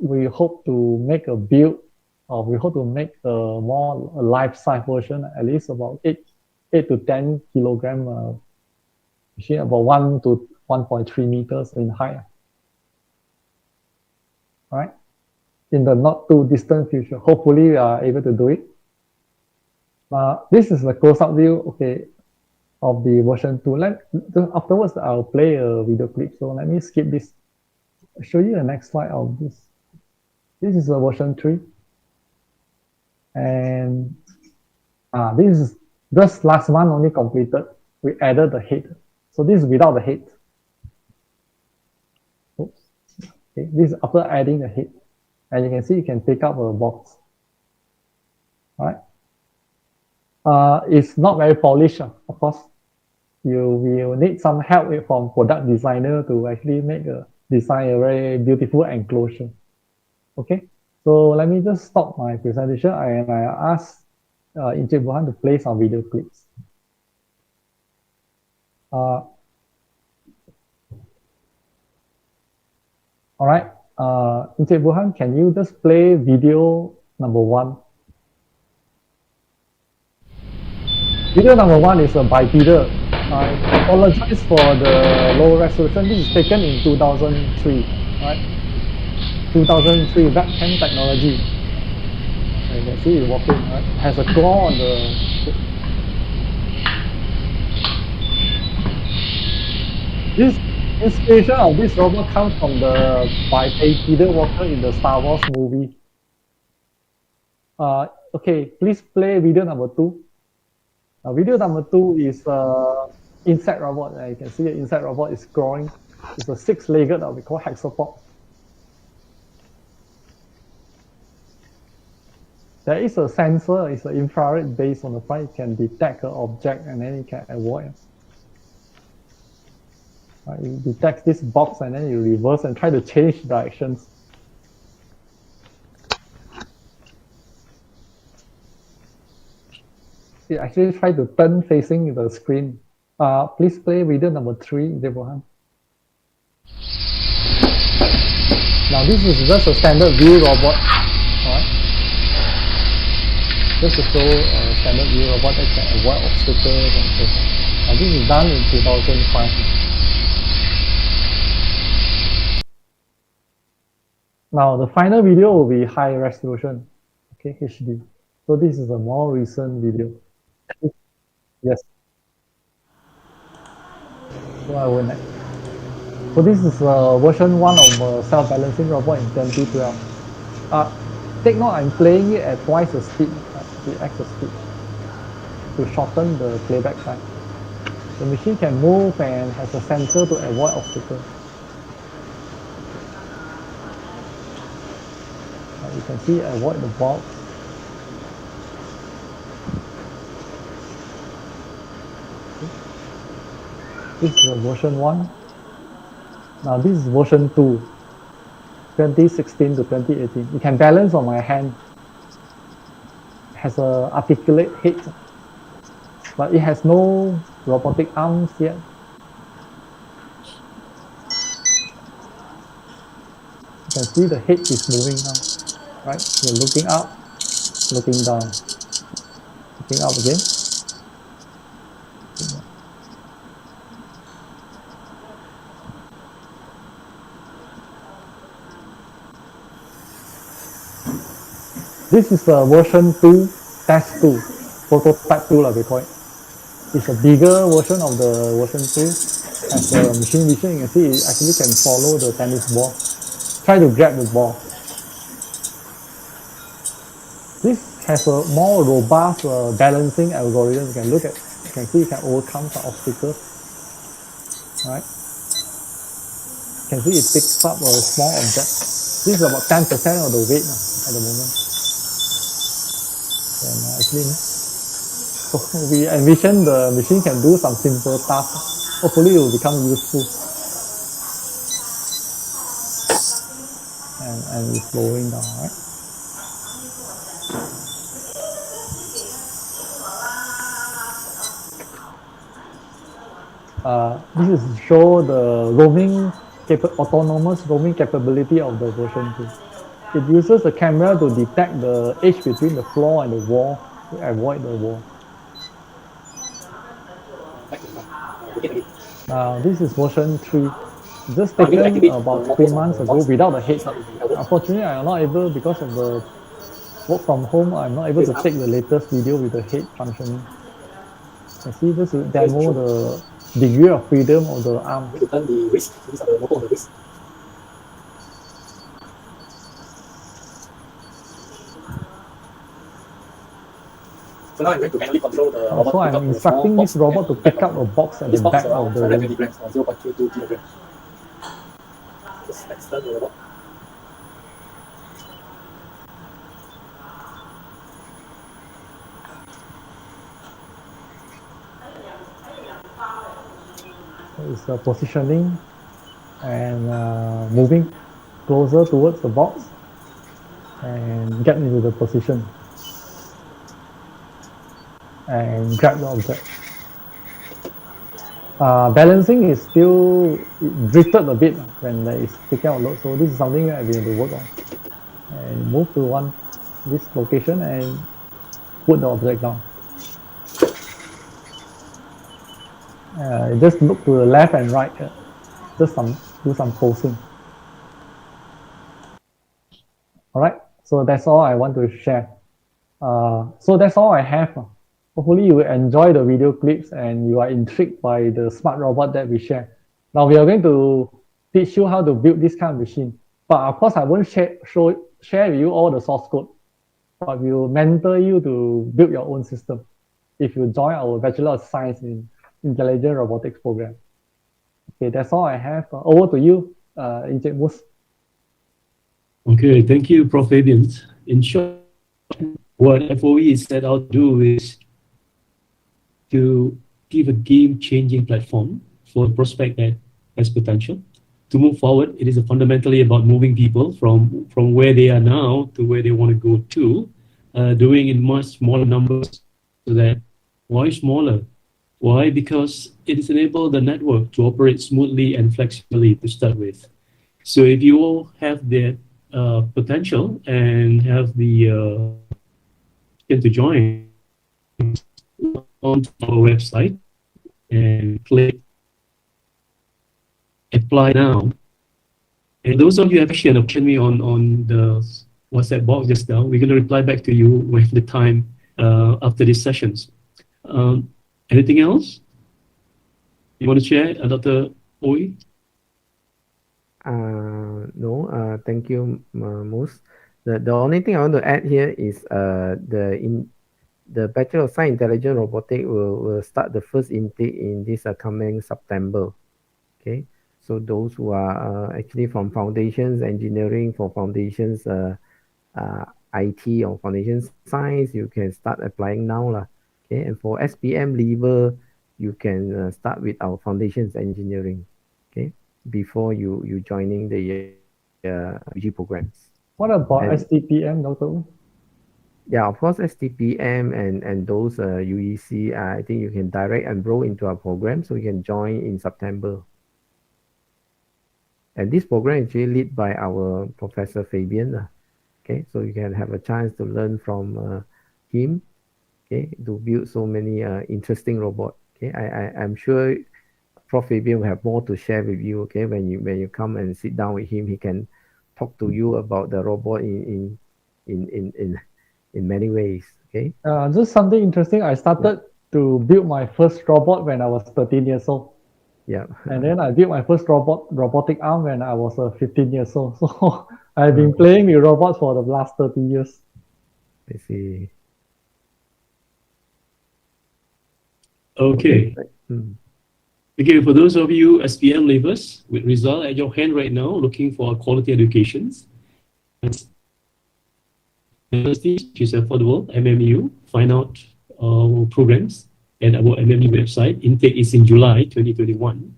We hope to make a build, or we hope to make a more life-size version, at least about 8 to 10 kilogram machine, about 1 to 1.3 meters in height. All right. In the not too distant future, hopefully we are able to do it. This is the close-up view, okay, of the version 2. Afterwards, I'll play a video clip. So let me skip this. I'll show you the next slide of this. This is the version 3. And this is just last month only completed. We added the head. So this is without the head. Oops. Okay, this is after adding the head. And you can see you can take up a box. All right. It's not very polished, of course. You will need some help from product designer to actually design a very beautiful enclosure. Okay, so let me just stop my presentation and I ask Encik Burhan to play some video clips. All right, Encik Burhan, can you just play video number 1? Video number 1 is a bipedal. I apologize for the low resolution. This is taken in 2003, right? 2003 webcam technology. You can see it walking, right? It has a claw on the. This inspiration of this robot comes from the bipedal walker in the Star Wars movie. Okay, please play video number 2. Video number 2 is insect robot. You can see the insect robot is crawling. It's a 6-legged that we call hexapod. There is a sensor. It's an infrared based on the front. It can detect an object and then it can avoid. It detects this box and then you reverse and try to change directions. It actually try to turn facing the screen. Please play video number 3, Deborah. Now this is just a standard view robot. Alright. Just to show a standard view robot that can avoid obstacles and so on. Now this is done in 2005. Now the final video will be high resolution, okay, HD. So this is a more recent video. Yes. So I will next. So this is version 1 of self-balancing robot in 2012. Take note, I'm playing it at twice the speed, the X speed, to shorten the playback time. The machine can move and has a sensor to avoid obstacles. You can see avoid the box. This is version 1. Now this is version 2, 2016 to 2018. You can balance on my hand. It has a articulate head, but it has no robotic arms yet. You can see the head is moving now, right? You're looking up, looking down. backing up again. This is the version 2, test 2, prototype 2 we call it. It's a bigger version of the version 2. As the machine vision, you can see it actually can follow the tennis ball. Try to grab the ball. This has a more robust balancing algorithm. You can look at, you can see you can overcome some obstacles. Right? You can see it picks up a small object. This is about 10% of the weight at the moment. And actually, so we envision the machine can do some simple tasks. Hopefully, it will become useful. And it's slowing down, right? This is to show the autonomous roaming capability of the version 2. It uses a camera to detect the edge between the floor and the wall to avoid the wall. This is version 3. Just taken about 3 months ago without the head. Unfortunately, I am not able, because of the work from home, I'm not able to take the latest video with the head functioning. You see, this will demo the degree of freedom of the arm. So now I'm going to manually control the robot. So I'm instructing this robot to pick up a box at the back of the room. 0.22 kilograms. Just extend the robot. It's positioning and moving closer towards the box and get into the position and grab the object. Balancing is still drifted a bit when there is picking out load, so this is something that we have to work on. And move to this location and put the object down. Just look to the left and right, just do some posing. All right, so that's all I want to share. So that's all I have. Hopefully you will enjoy the video clips and you are intrigued by the smart robot that we share. Now we are going to teach you how to build this kind of machine. But of course, I won't share with you all the source code, but we will mentor you to build your own system if you join our Bachelor of Science in Intelligent Robotics program. Okay, that's all I have. Over to you, Encik Mus. Okay, thank you, Prof. Fabian. In short, what FOE is set out to do is to give a game-changing platform for a prospect that has potential. To move forward, it is fundamentally about moving people from where they are now to where they want to go to, doing in much smaller numbers. So that, why smaller? Why? Because it is enabled the network to operate smoothly and flexibly to start with. So if you all have the potential and have the to join onto our website and click apply now. And those of you who have questioned me on the WhatsApp box just now, we're going to reply back to you with the time after these sessions. Anything else you want to share, Dr. Oi? No, thank you, Mus. The only thing I want to add here is the Bachelor of Science Intelligent Robotics will start the first intake in this coming September. Okay, so those who are actually from foundations engineering, for foundations IT or foundation science, you can start applying now lah. Okay, and for SPM level, you can start with our foundations engineering. Okay, before you joining the PG programs. What about STPM, Dr. Yeah, of course, STPM and those UEC, I think you can direct enroll into our program, so you can join in September. And this program is actually led by our Professor Fabian. Okay, so you can have a chance to learn from him. okay, to build so many interesting robots. Okay, I'm sure Prof. Fabian will have more to share with you. Okay, when you come and sit down with him, he can talk to you about the robot in many ways. Okay. Just something interesting. I started to build my first robot when I was 13 years old. Yeah. And then I built my first robotic arm when I was 15 years old. So I've been playing with robots for the last 30 years. I see. Okay. Okay, for those of you SPM leavers with result at your hand right now, looking for quality educations, university, which is affordable, MMU, find out programs at our MMU website. Intake is in July 2021.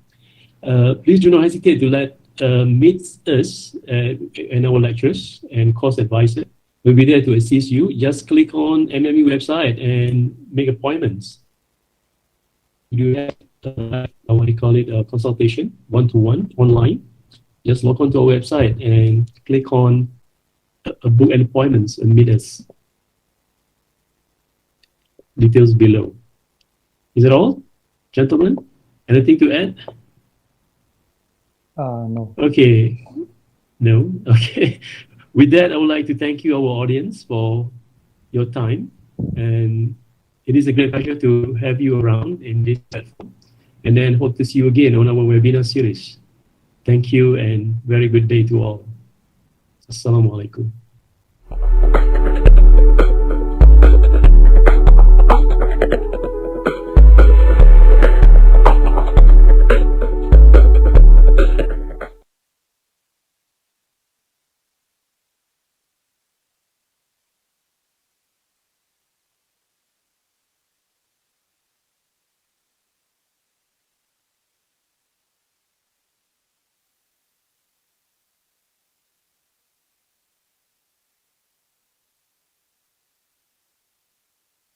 Please do not hesitate to meet us and our lecturers and course advisor. We'll be there to assist you. Just click on MMU website and make appointments. You have what do you call it, consultation, one-to-one online. Just log on to our website and click on book an appointments and meet us. Details below. Is it all, gentlemen? Anything to add? No. Okay. No? Okay. With that, I would like to thank you, our audience, for your time. And it is a great pleasure to have you around in this platform. And then hope to see you again on our webinar series. Thank you and very good day to all. Assalamu alaikum.